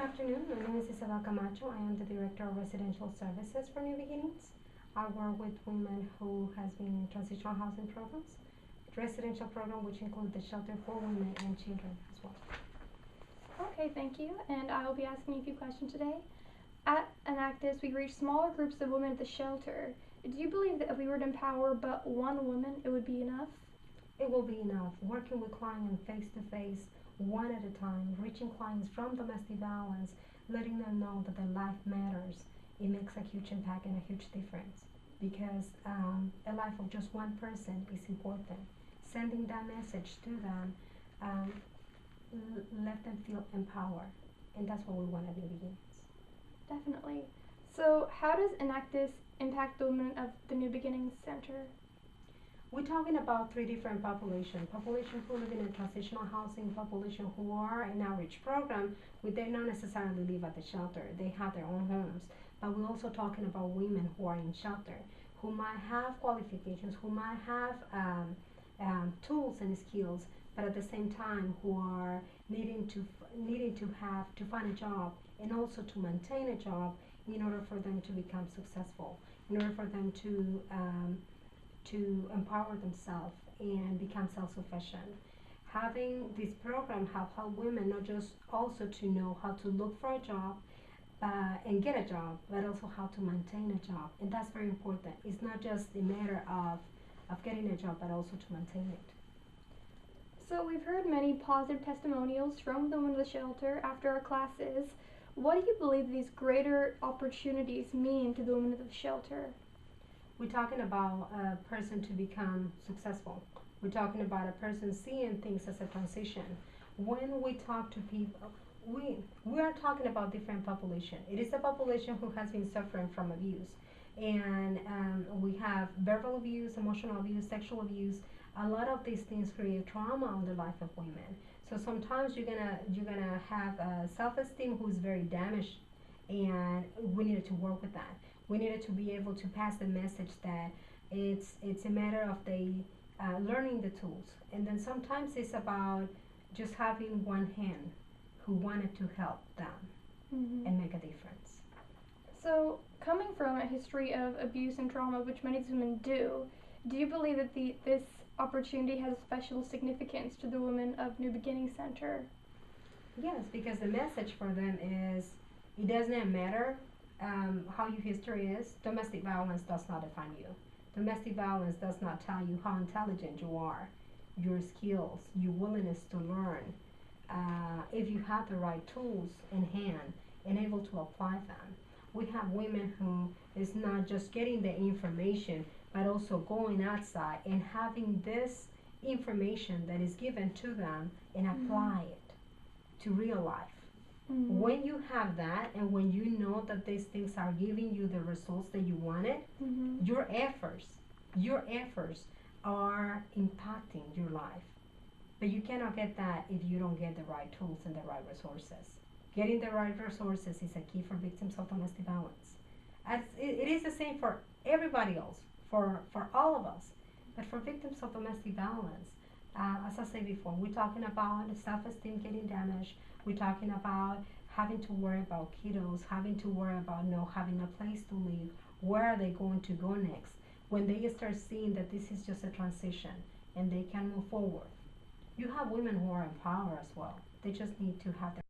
afternoon. My name is Isabel Camacho. I am the Director of Residential Services for New Beginnings. I work with women who has been in transitional housing programs, residential program which include the shelter for women and children as well. Okay, thank you. And I will be asking you a few questions today. At Enactus, we reach smaller groups of women at the shelter. Do you believe that if we were to empower but one woman, it would be enough? It will be enough. Working with clients face to face, one at a time, reaching clients from domestic violence, letting them know that their life matters. It makes a huge impact and a huge difference because a life of just one person is important. Sending that message to them, um, let them feel empowered, and that's what we want at New Beginnings. Definitely. So, how does Enactus impact the women of the New Beginnings Center? We're talking about three different populations. Population who live in transitional housing, population who are in outreach program, where they not necessarily live at the shelter. They have their own homes. But we're also talking about women who are in shelter, who might have qualifications, who might have tools and skills, but at the same time who are needing to have to find a job and also to maintain a job in order for them to become successful, in order for them to empower themselves and become self-sufficient. Having this program help women not just also to know how to look for a job and get a job, but also how to maintain a job. And that's very important. It's not just a matter of getting a job, but also to maintain it. So, we've heard many positive testimonials from the women of the shelter after our classes. What do you believe these greater opportunities mean to the women of the shelter? We're talking about a person to become successful. We're talking about a person seeing things as a transition. When we talk to people, we are talking about different population. It is a population who has been suffering from abuse, and we have verbal abuse, emotional abuse, sexual abuse. A lot of these things create trauma on the life of women. So sometimes you're gonna have a self-esteem who's very damaged, and we needed to work with that. We needed to be able to pass the message that it's a matter of learning the tools, and then sometimes it's about just having one hand who wanted to help them and make a difference. So, coming from a history of abuse and trauma, which many women do you believe that this opportunity has special significance to the women of New Beginnings Center? Yes, because the message for them is it doesn't matter how your history is. Domestic violence does not define you. Domestic violence does not tell you how intelligent you are, your skills, your willingness to learn. If you have the right tools in hand and able to apply them. We have women who is not just getting the information, but also going outside and having this information that is given to them and apply it to real life. When you have that and when you know that these things are giving you the results that you wanted, your efforts are impacting your life. But you cannot get that if you don't get the right tools and the right resources. Getting the right resources is a key for victims of domestic violence. It is the same for everybody else, for all of us. But for victims of domestic violence, as I said before, we're talking about self-esteem getting damaged. We're talking about having to worry about kiddos, having to worry about having a place to live. Where are they going to go next? When they start seeing that this is just a transition and they can move forward. You have women who are empowered as well. They just need to have their